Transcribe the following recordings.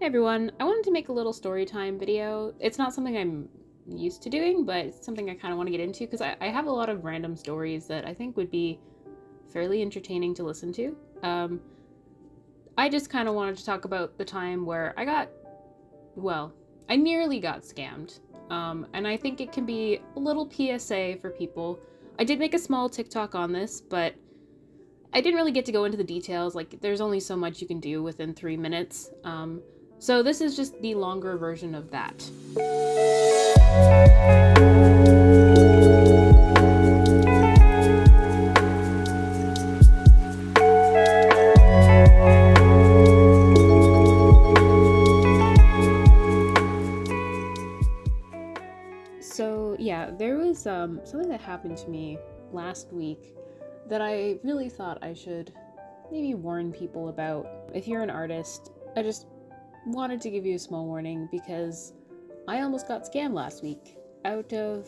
Hey everyone, I wanted to make a little story time video. It's not something I'm used to doing, but it's something I kind of want to get into because I have a lot of random stories that I think would be fairly entertaining to listen to. I just kind of wanted to talk about the time where I nearly got scammed. And I think it can be a little PSA for people. I did make a small TikTok on this, but I didn't really get to go into the details. Like, there's only so much you can do within 3 minutes. So this is just the longer version of that. So yeah, there was something that happened to me last week that I really thought I should maybe warn people about. If you're an artist, I just wanted to give you a small warning because I almost got scammed last week out of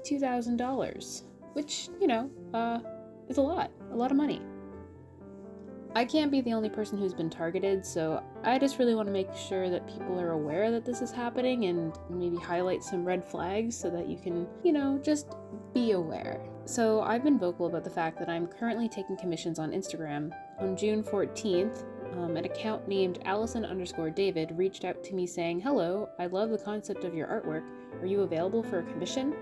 $2,000, which, is a lot of money. I can't be the only person who's been targeted, so I just really want to make sure that people are aware that this is happening and maybe highlight some red flags so that you can, just be aware. So I've been vocal about the fact that I'm currently taking commissions on Instagram. On June 14th, an account named Allison_David reached out to me saying, "Hello, I love the concept of your artwork. Are you available for a commission?"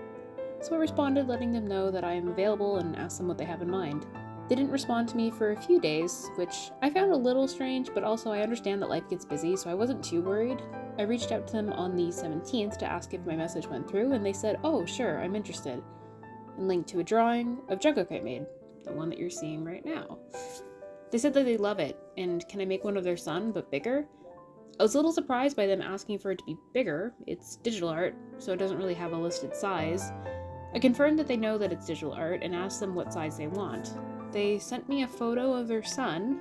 So I responded letting them know that I am available and asked them what they have in mind. They didn't respond to me for a few days, which I found a little strange, but also I understand that life gets busy, so I wasn't too worried. I reached out to them on the 17th to ask if my message went through, and they said, "Oh, sure, I'm interested," and linked to a drawing of Jungkook I made, the one that you're seeing right now. They said that they love it, and can I make one of their son, but bigger? I was a little surprised by them asking for it to be bigger. It's digital art, so it doesn't really have a listed size. I confirmed that they know that it's digital art and asked them what size they want. They sent me a photo of their son,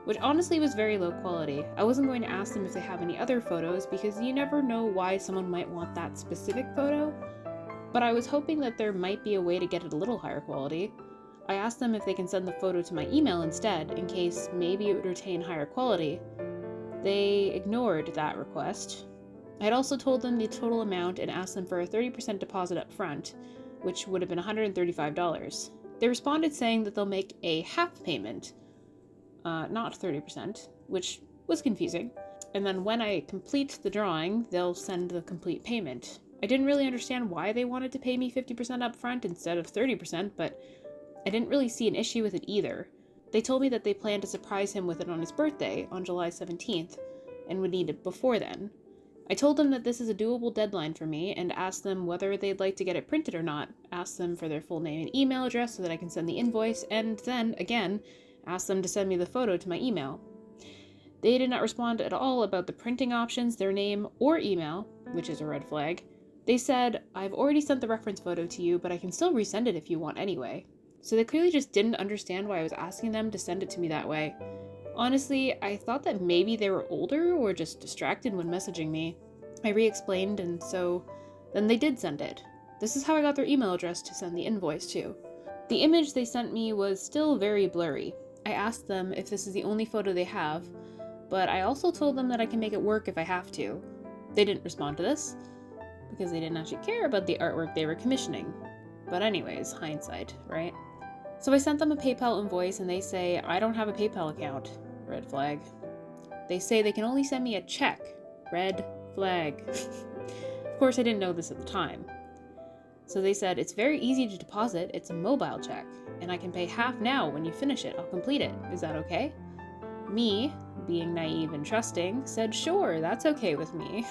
which honestly was very low quality. I wasn't going to ask them if they have any other photos because you never know why someone might want that specific photo, but I was hoping that there might be a way to get it a little higher quality. I asked them if they can send the photo to my email instead, in case maybe it would retain higher quality. They ignored that request. I had also told them the total amount and asked them for a 30% deposit up front, which would have been $135. They responded saying that they'll make a half payment, not 30%, which was confusing. And then when I complete the drawing, they'll send the complete payment. I didn't really understand why they wanted to pay me 50% up front instead of 30%, but I didn't really see an issue with it either. They told me that they planned to surprise him with it on his birthday on July 17th and would need it before then. I told them that this is a doable deadline for me and asked them whether they'd like to get it printed or not, asked them for their full name and email address so that I can send the invoice, and then, again, asked them to send me the photo to my email. They did not respond at all about the printing options, their name, or email, which is a red flag. They said, "I've already sent the reference photo to you, but I can still resend it if you want anyway." So they clearly just didn't understand why I was asking them to send it to me that way. Honestly, I thought that maybe they were older or just distracted when messaging me. I re-explained, and so then they did send it. This is how I got their email address to send the invoice to. The image they sent me was still very blurry. I asked them if this is the only photo they have, but I also told them that I can make it work if I have to. They didn't respond to this, because they didn't actually care about the artwork they were commissioning. But anyways, hindsight, right? So I sent them a PayPal invoice and they say, "I don't have a PayPal account." Red flag. They say they can only send me a check. Red flag. Of course, I didn't know this at the time. So they said, "It's very easy to deposit. It's a mobile check, and I can pay half now. When you finish it, I'll complete it. Is that okay?" Me, being naive and trusting, said, "Sure, that's okay with me."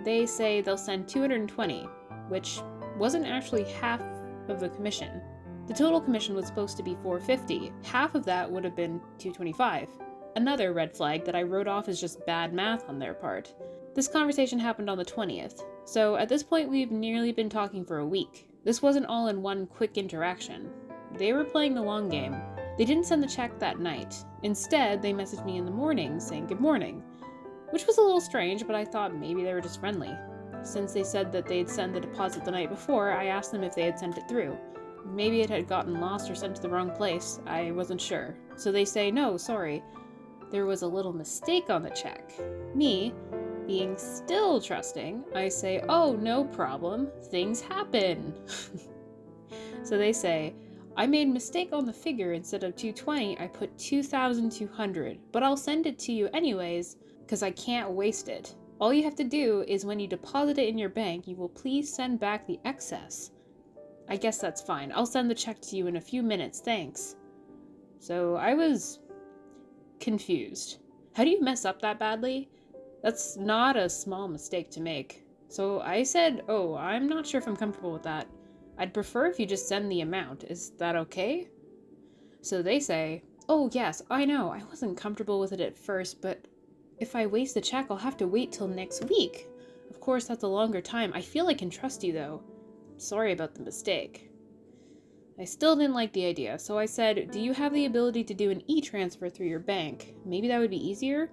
They say they'll send $220, which wasn't actually half of the commission. The total commission was supposed to be $450. Half of that would have been $225. Another red flag that I wrote off as just bad math on their part. This conversation happened on the 20th, so at this point we've nearly been talking for a week. This wasn't all in one quick interaction. They were playing the long game. They didn't send the check that night. Instead, they messaged me in the morning saying good morning, which was a little strange, but I thought maybe they were just friendly. Since they said that they'd send the deposit the night before, I asked them if they had sent it through. Maybe it had gotten lost or sent to the wrong place. I wasn't sure. So they say, "No, sorry. there was a little mistake on the check. Me, being still trusting, I say, oh, no problem, things happen. So they say, I made a mistake on the figure. Instead of 220, I put 2,200, but I'll send it to you anyways, because I can't waste it. All you have to do is when you deposit it in your bank, you will please send back the excess. I guess that's fine. I'll send the check to you in a few minutes, thanks. So I was confused. How do you mess up that badly? That's not a small mistake to make. So I said, oh, I'm not sure if I'm comfortable with that. I'd prefer if you just send the amount. Is that okay? So they say, oh yes, I know, I wasn't comfortable with it at first, but if I waste the check, I'll have to wait till next week. Of course, that's a longer time. I feel I can trust you though. Sorry about the mistake. I still didn't like the idea, so I said, do you have the ability to do an e-transfer through your bank? Maybe that would be easier?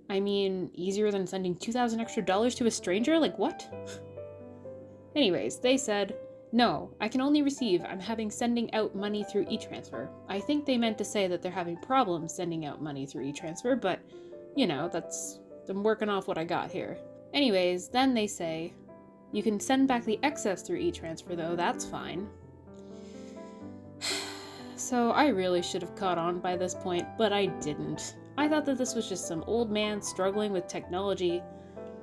I mean, easier than sending $2,000 extra to a stranger? Like what? Anyways, they said, no, I can only receive. I'm having sending out money through e-transfer. I think they meant to say that they're having problems sending out money through e-transfer, but, you know, I'm working off what I got here. Anyways, then they say, you can send back the excess through e-transfer though, that's fine. So I really should have caught on by this point, but I didn't. I thought that this was just some old man struggling with technology.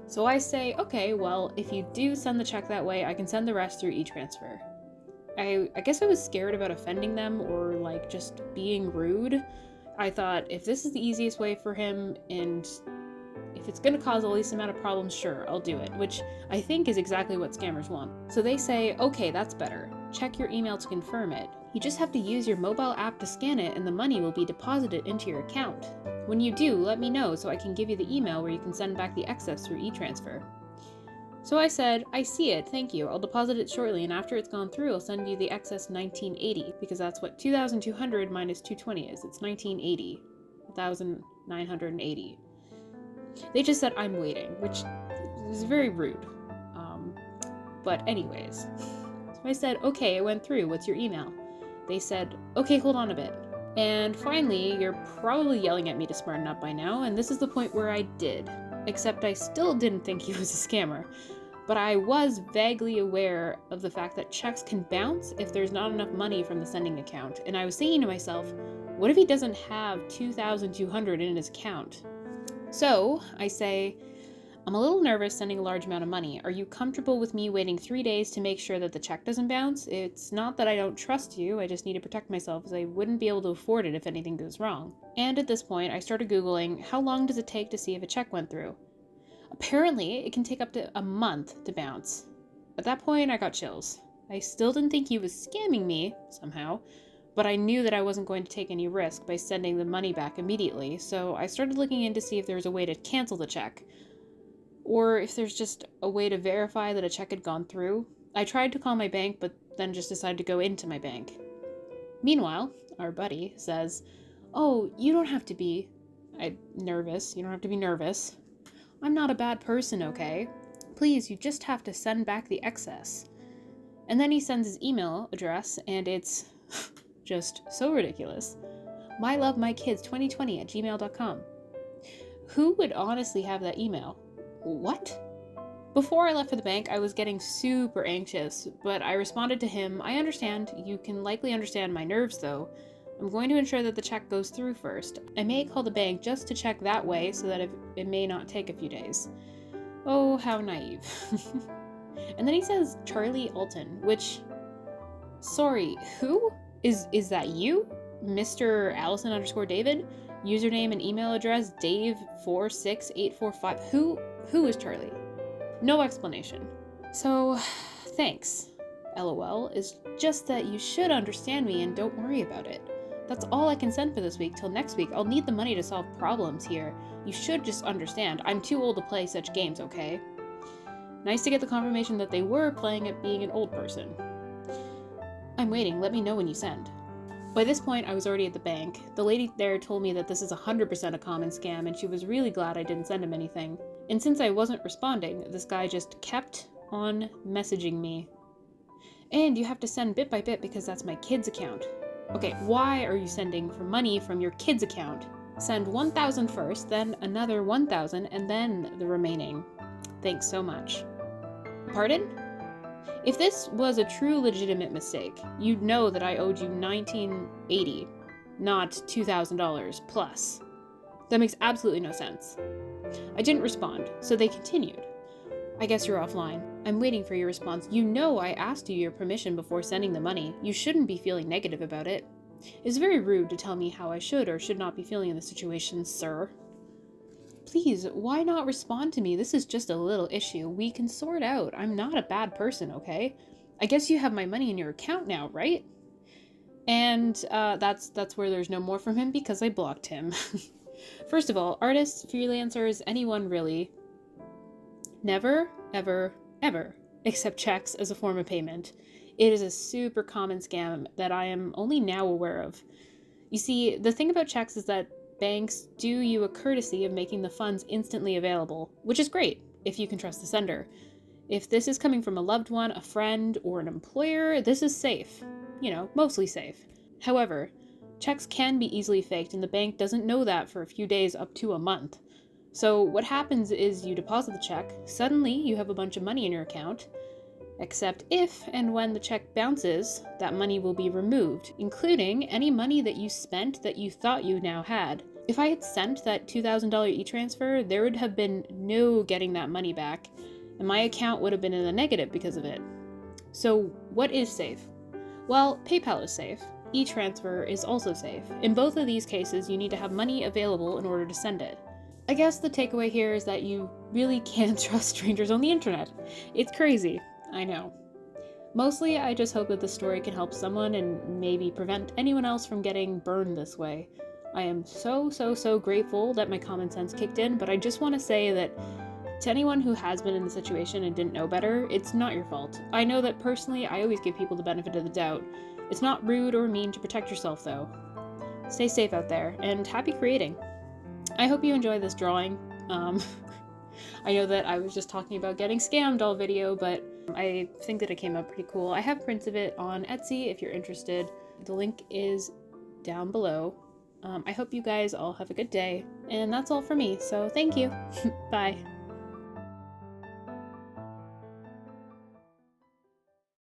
So I say, okay, well, if you do send the check that way, I can send the rest through e-transfer. I guess I was scared about offending them or like just being rude. I thought if this is the easiest way for him and if it's gonna cause the least amount of problems, sure, I'll do it, which I think is exactly what scammers want. So they say, okay, that's better. Check your email to confirm it. You just have to use your mobile app to scan it and the money will be deposited into your account. When you do, let me know so I can give you the email where you can send back the excess through e-transfer. So I said, I see it, thank you. I'll deposit it shortly and after it's gone through, I'll send you the excess 1980 because that's what 2,200 minus 220 is. It's 1980. 1,980. They just said, I'm waiting, which is very rude. But anyways, so I said, okay, it went through. What's your email? They said, okay, hold on a bit. And finally, you're probably yelling at me to smarten up by now, and this is the point where I did. Except I still didn't think he was a scammer. But I was vaguely aware of the fact that checks can bounce if there's not enough money from the sending account. And I was thinking to myself, what if he doesn't have 2,200 in his account? So I say, I'm a little nervous sending a large amount of money. Are you comfortable with me waiting 3 days to make sure that the check doesn't bounce? It's not that I don't trust you, I just need to protect myself as I wouldn't be able to afford it if anything goes wrong. And at this point, I started Googling, how long does it take to see if a check went through? Apparently, it can take up to a month to bounce. At that point, I got chills. I still didn't think he was scamming me, somehow, but I knew that I wasn't going to take any risk by sending the money back immediately, so I started looking in to see if there was a way to cancel the check. Or if there's just a way to verify that a check had gone through. I tried to call my bank, but then just decided to go into my bank. Meanwhile, our buddy says, oh, you don't have to be nervous. You don't have to be nervous. I'm not a bad person, okay? Please, you just have to send back the excess. And then he sends his email address, and it's just so ridiculous. mylovemykids2020@gmail.com. Who would honestly have that email? What? Before I left for the bank, I was getting super anxious, but I responded to him, I understand. You can likely understand my nerves, though. I'm going to ensure that the check goes through first. I may call the bank just to check that way so that it may not take a few days. Oh, how naive. And then he says Charlie Alton, which... Sorry, who? Is that you? Mr. Allison_David? Username and email address Dave46845. Who is Charlie? No explanation. So, thanks. LOL is just that you should understand me and don't worry about it. That's all I can send for this week. Till next week, I'll need the money to solve problems here. You should just understand. I'm too old to play such games, okay? Nice to get the confirmation that they were playing at being an old person. I'm waiting. Let me know when you send. By this point, I was already at the bank. The lady there told me that this is 100% a common scam, and she was really glad I didn't send him anything. And since I wasn't responding, this guy just kept on messaging me. And you have to send bit by bit because that's my kid's account. Okay, why are you sending for money from your kid's account? Send 1,000 first, then another 1,000, and then the remaining. Thanks so much. Pardon? If this was a true legitimate mistake, you'd know that I owed you $19.80, not $2,000 plus. That makes absolutely no sense. I didn't respond, so they continued. I guess you're offline. I'm waiting for your response. You know I asked you your permission before sending the money. You shouldn't be feeling negative about it. It's very rude to tell me how I should or should not be feeling in this situation, sir. Please, why not respond to me? This is just a little issue. We can sort out. I'm not a bad person, okay? I guess you have my money in your account now, right? And that's where there's no more from him because I blocked him. First of all, artists, freelancers, anyone really, never, ever, ever accept checks as a form of payment. It is a super common scam that I am only now aware of. You see, the thing about checks is that banks do you a courtesy of making the funds instantly available, which is great if you can trust the sender. If this is coming from a loved one, a friend, or an employer, this is safe. You know, mostly safe. However, checks can be easily faked and the bank doesn't know that for a few days up to a month. So what happens is you deposit the check, suddenly you have a bunch of money in your account, except if and when the check bounces, that money will be removed, including any money that you spent that you thought you now had. If I had sent that $2,000 e-transfer, there would have been no getting that money back, and my account would have been in the negative because of it. So what is safe? Well, PayPal is safe. E-transfer is also safe. In both of these cases, you need to have money available in order to send it. I guess the takeaway here is that you really can't trust strangers on the internet. It's crazy. I know. Mostly, I just hope that the story can help someone and maybe prevent anyone else from getting burned this way. I am so grateful that my common sense kicked in, but I just want to say that to anyone who has been in the situation and didn't know better, it's not your fault. I know that personally, I always give people the benefit of the doubt. It's not rude or mean to protect yourself, though. Stay safe out there, and happy creating. I hope you enjoy this drawing. I know that I was just talking about getting scammed all video, but I think that it came out pretty cool. I have prints of it on Etsy if you're interested. The link is down below. I hope you guys all have a good day, and that's all for me, so thank you. Bye.